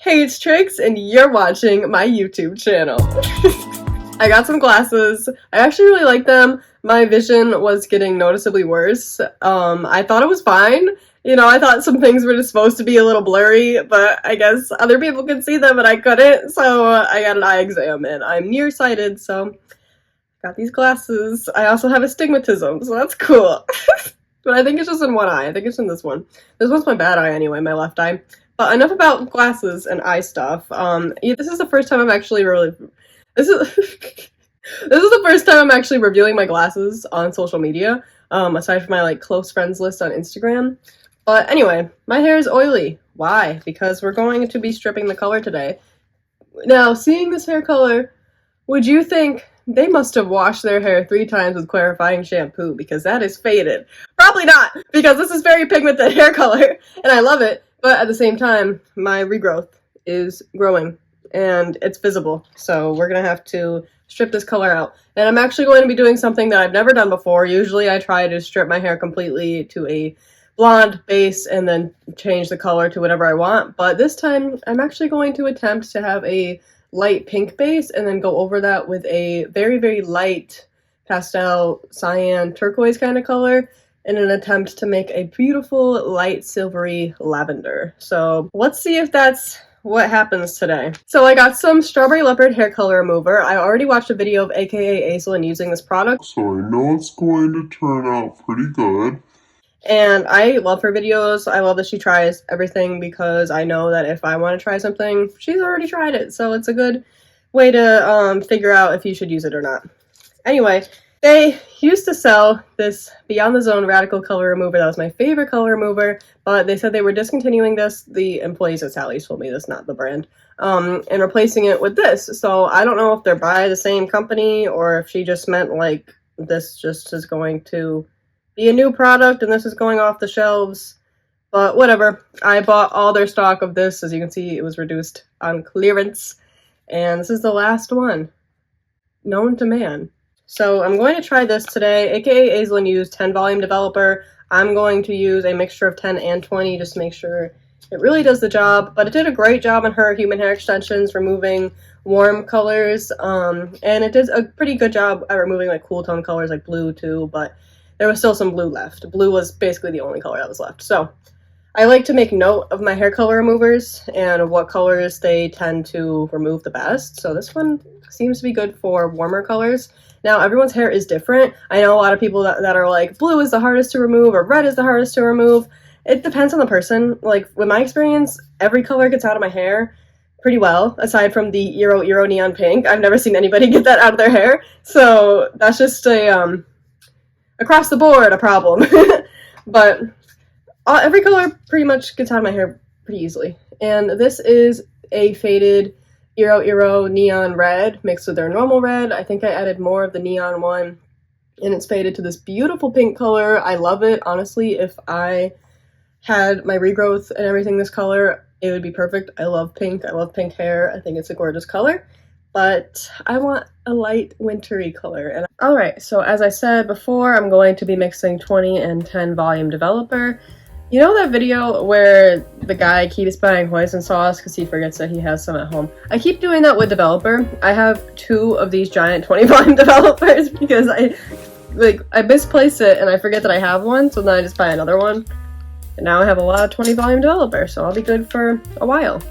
Hey, it's Trix, and you're watching my YouTube channel. I got some glasses. I actually really like them. My vision was getting noticeably worse. I thought it was fine. You know, I thought some things were just supposed to be a little blurry, but I guess other people could see them and I couldn't, so I got an eye exam, and I'm nearsighted, so I got these glasses. I also have astigmatism, so that's cool. But I think it's just in one eye. I think it's in this one. This one's my bad eye anyway, my left eye. But enough about glasses and eye stuff. This is the first time I'm actually this is the first time I'm actually reviewing my glasses on social media, aside from my like close friends list on Instagram. But anyway, my hair is oily. Why? Because we're going to be stripping the color today. Now, seeing this hair color, would you think they must have washed their hair 3 times with clarifying shampoo, because that is faded? Probably not, because this is very pigmented hair color, and I love it. But at the same time, my regrowth is growing, and it's visible, so we're going to have to strip this color out. And I'm actually going to be doing something that I've never done before. Usually I try to strip my hair completely to a blonde base and then change the color to whatever I want, but this time I'm actually going to attempt to have a light pink base and then go over that with a very, very light pastel cyan turquoise kind of color, in an attempt to make a beautiful light silvery lavender. So let's see if that's what happens today. So I got some strawberry leopard hair color remover. I already watched a video of AKA Aislinn using this product, so I know it's going to turn out pretty good. And I love her videos. I love that she tries everything, because I know that if I want to try something, she's already tried it. So it's a good way to figure out if you should use it or not. Anyway, they used to sell this Beyond the Zone Radical Color Remover. That was my favorite color remover, but they said they were discontinuing this. The employees at Sally's told me this, not the brand. And replacing it with this. So I don't know if they're by the same company, or if she just meant like this just is going to be a new product and this is going off the shelves. But whatever. I bought all their stock of this. As you can see, it was reduced on clearance. And this is the last one known to man. So I'm going to try this today. AKA Aislinn used 10 volume developer. I'm going to use a mixture of 10 and 20 just to make sure it really does the job. But it did a great job on her human hair extensions, removing warm colors. And it did a pretty good job at removing like cool tone colors like blue too, but there was still some blue left. Blue was basically the only color that was left. So I like to make note of my hair color removers and what colors they tend to remove the best. So this one seems to be good for warmer colors. Now, everyone's hair is different. I know a lot of people that are like, blue is the hardest to remove or red is the hardest to remove. It depends on the person. Like, with my experience, every color gets out of my hair pretty well, aside from the Eero neon pink. I've never seen anybody get that out of their hair. So that's just a, across the board, a problem. But every color pretty much gets out of my hair pretty easily. And this is a faded Eero neon red mixed with their normal red. I think I added more of the neon one, and it's faded to this beautiful pink color. I love it. Honestly, if I had my regrowth and everything this color, it would be perfect. I love pink. I love pink hair. I think it's a gorgeous color, but I want a light wintry color. And alright, so as I said before, I'm going to be mixing 20 and 10 volume developer. You know that video where the guy keeps buying hoisin sauce because he forgets that he has some at home? I keep doing that with developer. I have 2 of these giant 20 volume developers because I misplace it and I forget that I have one, so then I just buy another one. And now I have a lot of 20 volume developer, so I'll be good for a while.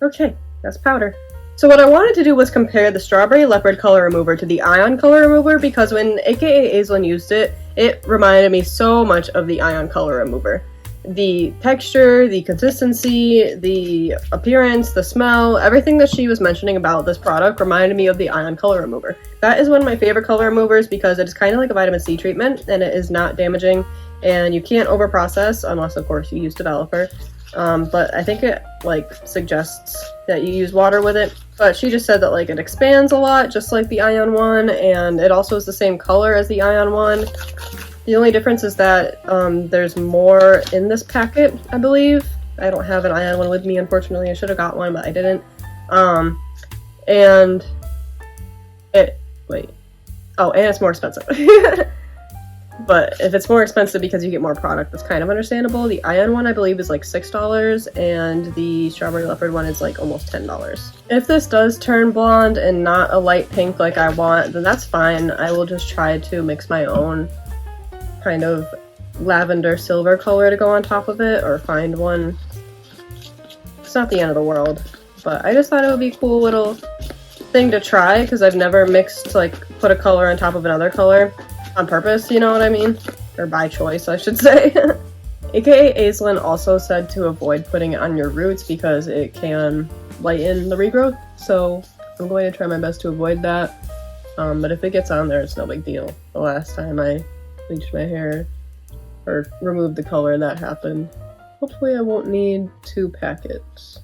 Okay, that's powder. So what I wanted to do was compare the strawberry leopard color remover to the ion color remover, because when AKA Aislinn used it, it reminded me so much of the ion color remover. The texture, the consistency, the appearance, the smell, everything that she was mentioning about this product reminded me of the ion color remover. That is one of my favorite color removers because it is kind of like a vitamin C treatment and it is not damaging, and you can't over process unless of course you use developer. But I think it like suggests that you use water with it. But she just said that like it expands a lot, just like the Ion one, and it also is the same color as the Ion one. The only difference is that there's more in this packet, I believe. I don't have an Ion one with me, unfortunately. I should have got one, but I didn't. And it, wait. Oh, and it's more expensive. But if it's more expensive because you get more product, that's kind of understandable. The Ion one, I believe, is like $6, and the Strawberry Leopard one is like almost $10. If this does turn blonde and not a light pink like I want, then that's fine. I will just try to mix my own kind of lavender silver color to go on top of it, or find one. It's not the end of the world, but I just thought it would be a cool little thing to try, because I've never mixed, like, put a color on top of another color on purpose, you know what I mean? Or by choice, I should say. AKA Aislinn also said to avoid putting it on your roots because it can lighten the regrowth, so I'm going to try my best to avoid that. But if it gets on there, it's no big deal. The last time I bleached my hair or removed the color, that happened. Hopefully I won't need 2 packets.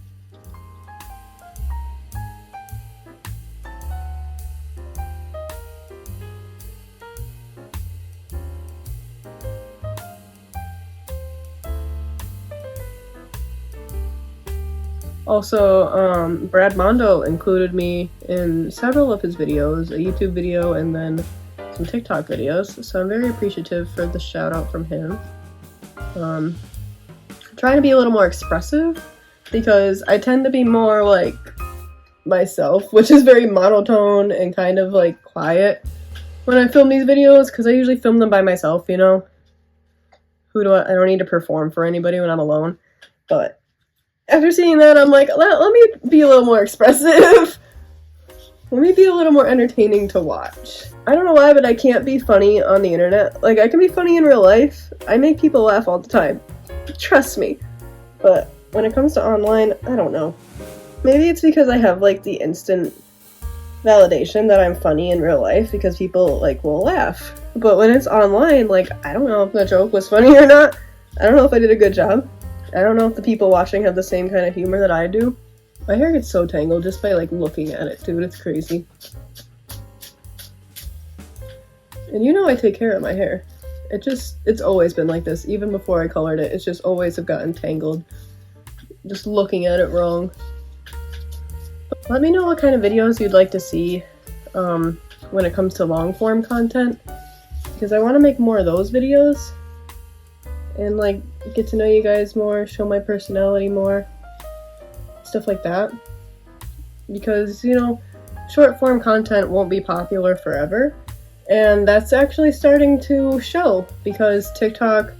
Also, Brad Mondo included me in several of his videos, a YouTube video and then some TikTok videos, so I'm very appreciative for the shout out from him. Trying to be a little more expressive because I tend to be more like myself, which is very monotone and kind of like quiet when I film these videos, because I usually film them by myself, you know? I don't need to perform for anybody when I'm alone, but after seeing that, I'm like, let me be a little more expressive. Let me be a little more entertaining to watch. I don't know why, but I can't be funny on the internet. Like, I can be funny in real life. I make people laugh all the time. Trust me. But when it comes to online, I don't know. Maybe it's because I have, like, the instant validation that I'm funny in real life because people, like, will laugh. But when it's online, like, I don't know if the joke was funny or not. I don't know if I did a good job. I don't know if the people watching have the same kind of humor that I do. My hair gets so tangled just by, like, looking at it, dude. It's crazy. And you know I take care of my hair. It's always been like this. Even before I colored it, it's just always have gotten tangled. Just looking at it wrong. Let me know what kind of videos you'd like to see when it comes to long form content. Because I want to make more of those videos. And, like, get to know you guys more, show my personality more. Stuff like that. Because, you know, short form content won't be popular forever. And that's actually starting to show because TikTok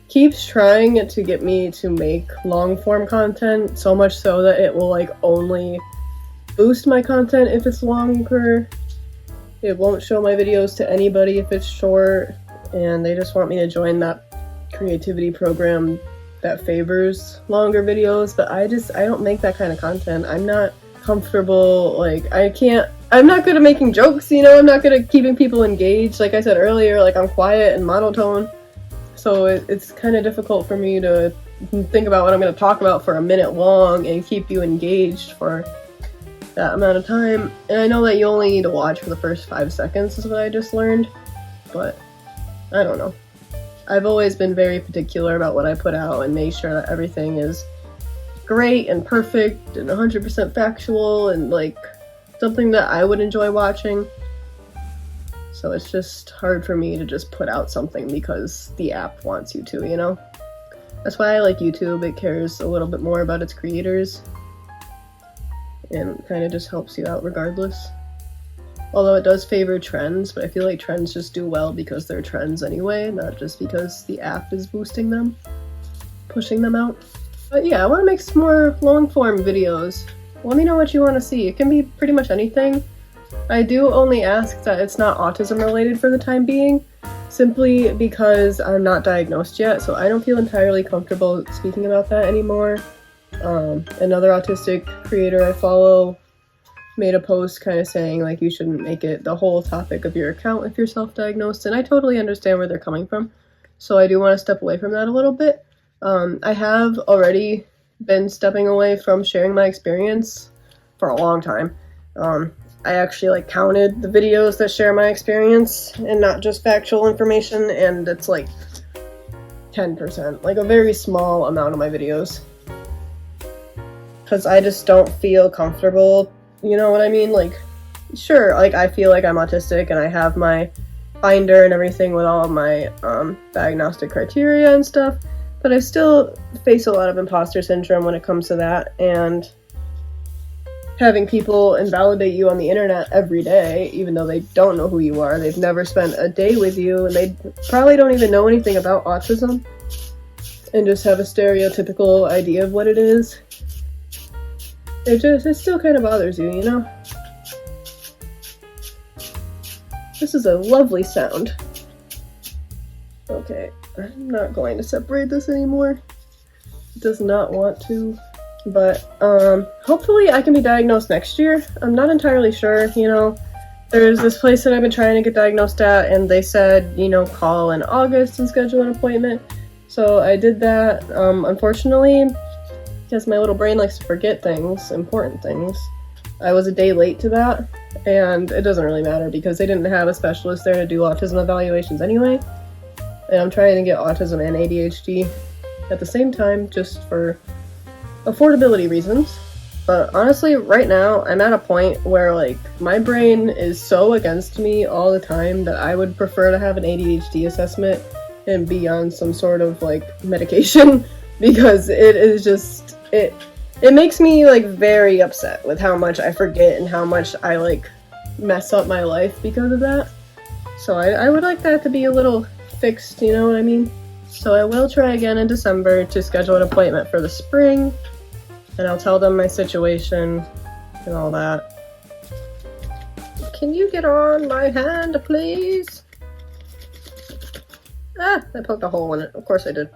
keeps trying to get me to make long form content, so much so that it will, like, only boost my content if it's longer. It won't show my videos to anybody if it's short, and they just want me to join that creativity program that favors longer videos, but I don't make that kind of content. I'm not comfortable, like, I'm not good at making jokes, you know, I'm not good at keeping people engaged. Like I said earlier, like, I'm quiet and monotone, so it's kind of difficult for me to think about what I'm going to talk about for a minute long and keep you engaged for that amount of time. And I know that you only need to watch for the first 5 seconds is what I just learned, but I don't know. I've always been very particular about what I put out and made sure that everything is great and perfect and 100% factual and, like, something that I would enjoy watching. So it's just hard for me to just put out something because the app wants you to, you know? That's why I like YouTube. It cares a little bit more about its creators and kind of just helps you out regardless. Although it does favor trends, but I feel like trends just do well because they're trends anyway, not just because the app is boosting them, pushing them out. But yeah, I want to make some more long-form videos. Let me know what you want to see. It can be pretty much anything. I do only ask that it's not autism related for the time being, simply because I'm not diagnosed yet, so I don't feel entirely comfortable speaking about that anymore. Another autistic creator I follow made a post kind of saying, like, you shouldn't make it the whole topic of your account if you're self-diagnosed, and I totally understand where they're coming from, so I do want to step away from that a little bit. I have already been stepping away from sharing my experience for a long time. I actually, like, counted the videos that share my experience and not just factual information, and it's like 10%, like a very small amount of my videos, because I just don't feel comfortable. You know what I mean? Like, sure, like, I feel like I'm autistic and I have my binder and everything with all of my diagnostic criteria and stuff, but I still face a lot of imposter syndrome when it comes to that, and having people invalidate you on the internet every day, even though they don't know who you are, they've never spent a day with you, and they probably don't even know anything about autism, and just have a stereotypical idea of what it is. It still kind of bothers you, you know? This is a lovely sound. Okay, I'm not going to separate this anymore. It does not want to. But, hopefully I can be diagnosed next year. I'm not entirely sure, you know. There's this place that I've been trying to get diagnosed at, and they said, you know, call in August and schedule an appointment. So I did that. Unfortunately, because my little brain likes to forget things, important things, I was a day late to that, and it doesn't really matter because they didn't have a specialist there to do autism evaluations anyway. And I'm trying to get autism and ADHD at the same time just for affordability reasons. But honestly, right now, I'm at a point where, like, my brain is so against me all the time that I would prefer to have an ADHD assessment and be on some sort of, like, medication because it is just, it makes me, like, very upset with how much I forget and how much I, like, mess up my life because of that. So I would like that to be a little fixed, you know what I mean? So I will try again in December to schedule an appointment for the spring, and I'll tell them my situation and all that. Can you get on my hand, please? Ah, I poked a hole in it. Of course I did.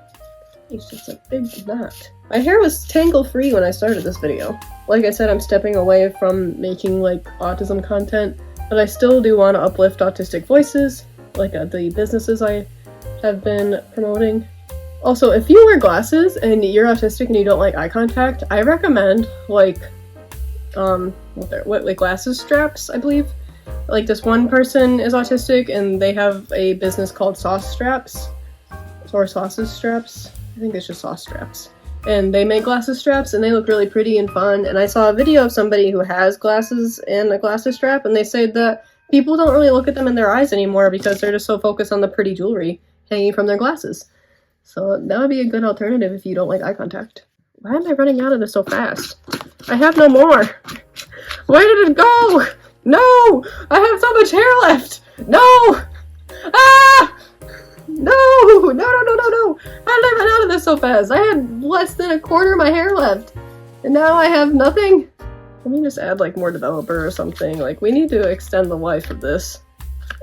It's just a big knot. My hair was tangle-free when I started this video. Like I said, I'm stepping away from making, like, autism content, but I still do want to uplift autistic voices, like the businesses I have been promoting. Also, if you wear glasses and you're autistic and you don't like eye contact, I recommend, like, like glasses straps, I believe. Like, this one person is autistic and they have a business called Sauce Straps, or Sauces Straps. I think it's just Sauce Straps. And they make glasses straps and they look really pretty and fun. And I saw a video of somebody who has glasses and a glasses strap, and they said that people don't really look at them in their eyes anymore because they're just so focused on the pretty jewelry hanging from their glasses. So that would be a good alternative if you don't like eye contact. Why am I running out of this so fast? I have no more. Where did it go? No! I have so much hair left! No! Ah! No! No, no, no, no, no! How did I run out of this so fast? I had less than a quarter of my hair left. And now I have nothing? Let me just add, like, more developer or something. Like, we need to extend the life of this.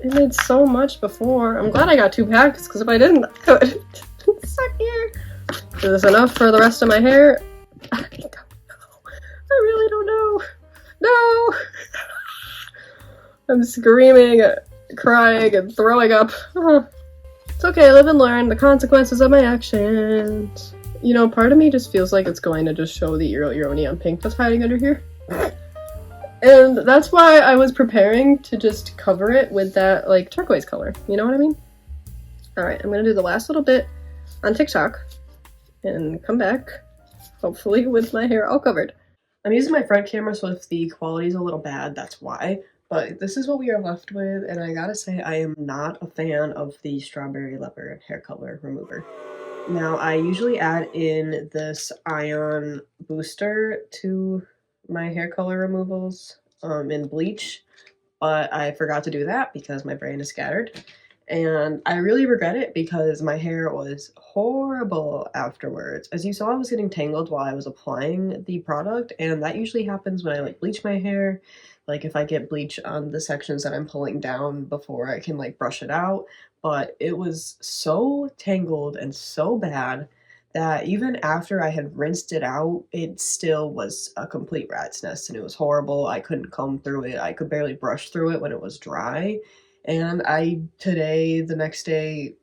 It made so much before. I'm glad I got 2 packs, because if I didn't, I would have stuck here. Is this enough for the rest of my hair? I don't know. I really don't know. No! I'm screaming, crying, and throwing up. It's okay, live and learn the consequences of my actions. You know, part of me just feels like it's going to just show the your neon pink that's hiding under here. And that's why I was preparing to just cover it with that, like, turquoise color. You know what I mean? Alright, I'm gonna do the last little bit on TikTok and come back, hopefully, with my hair all covered. I'm using my front camera, so if the quality's a little bad, that's why. But this is what we are left with, and I gotta say, I am not a fan of the Strawberry Leopard hair color remover. Now, I usually add in this ion booster to my hair color removals in bleach, but I forgot to do that because my brain is scattered. And I really regret it because my hair was horrible afterwards. As you saw, I was getting tangled while I was applying the product, and that usually happens when I, like, bleach my hair. Like, if I get bleach on the sections that I'm pulling down before I can, like, brush it out. But it was so tangled and so bad that even after I had rinsed it out, it still was a complete rat's nest, and it was horrible. I couldn't comb through it. I could barely brush through it when it was dry. And the next day,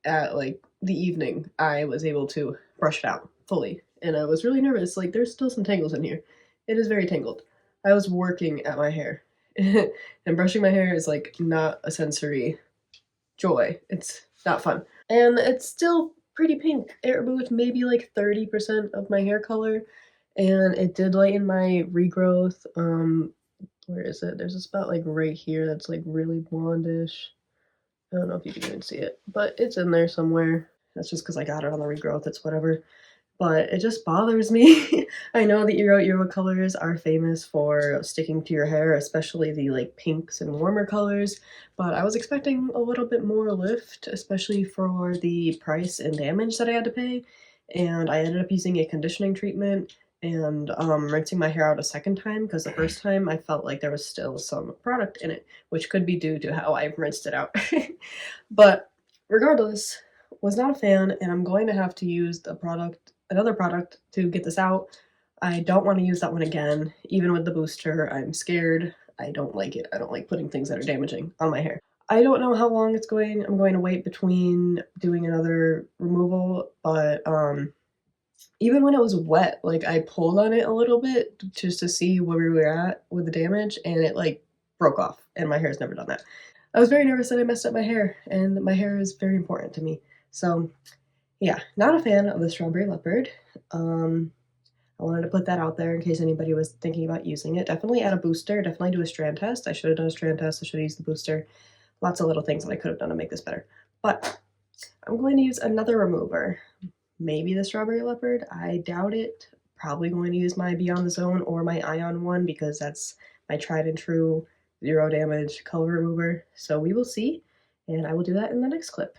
at, like, the evening, I was able to brush it out fully. And I was really nervous. Like, there's still some tangles in here. It is very tangled. I was working at my hair. And brushing my hair is, like, not a sensory joy. It's not fun. And it's still pretty pink. It removed maybe, like, 30% of my hair color. And it did lighten my regrowth. Where is it? There's a spot, like, right here that's, like, really blondish. I don't know if you can even see it, but it's in there somewhere. That's just because I got it on the regrowth, it's whatever. But it just bothers me. I know the Eero colors are famous for sticking to your hair, especially the like pinks and warmer colors, but I was expecting a little bit more lift, especially for the price and damage that I had to pay, and I ended up using a conditioning treatment and rinsing my hair out a second time because the first time I felt like there was still some product in it, which could be due to how I rinsed it out. But regardless, was not a fan, and I'm going to have to use another product to get this out. I don't want to use that one again. Even with the booster, I'm scared. I don't like it. I don't like putting things that are damaging on my hair. I don't know how long I'm going to wait between doing another removal, but even when it was wet, like I pulled on it a little bit just to see where we were at with the damage, and it like broke off, and my hair's never done that. I was very nervous that I messed up my hair, and my hair is very important to me. So yeah, not a fan of the strawberry leopard. I wanted to put that out there in case anybody was thinking about using it. Definitely add a booster, definitely do a strand test. I should have done a strand test, I should have used the booster. Lots of little things that I could have done to make this better. But I'm going to use another remover. Maybe the strawberry leopard, I doubt it. Probably going to use my Beyond the Zone or my Ion one because that's my tried and true 0 damage color remover. So we will see, and I will do that in the next clip.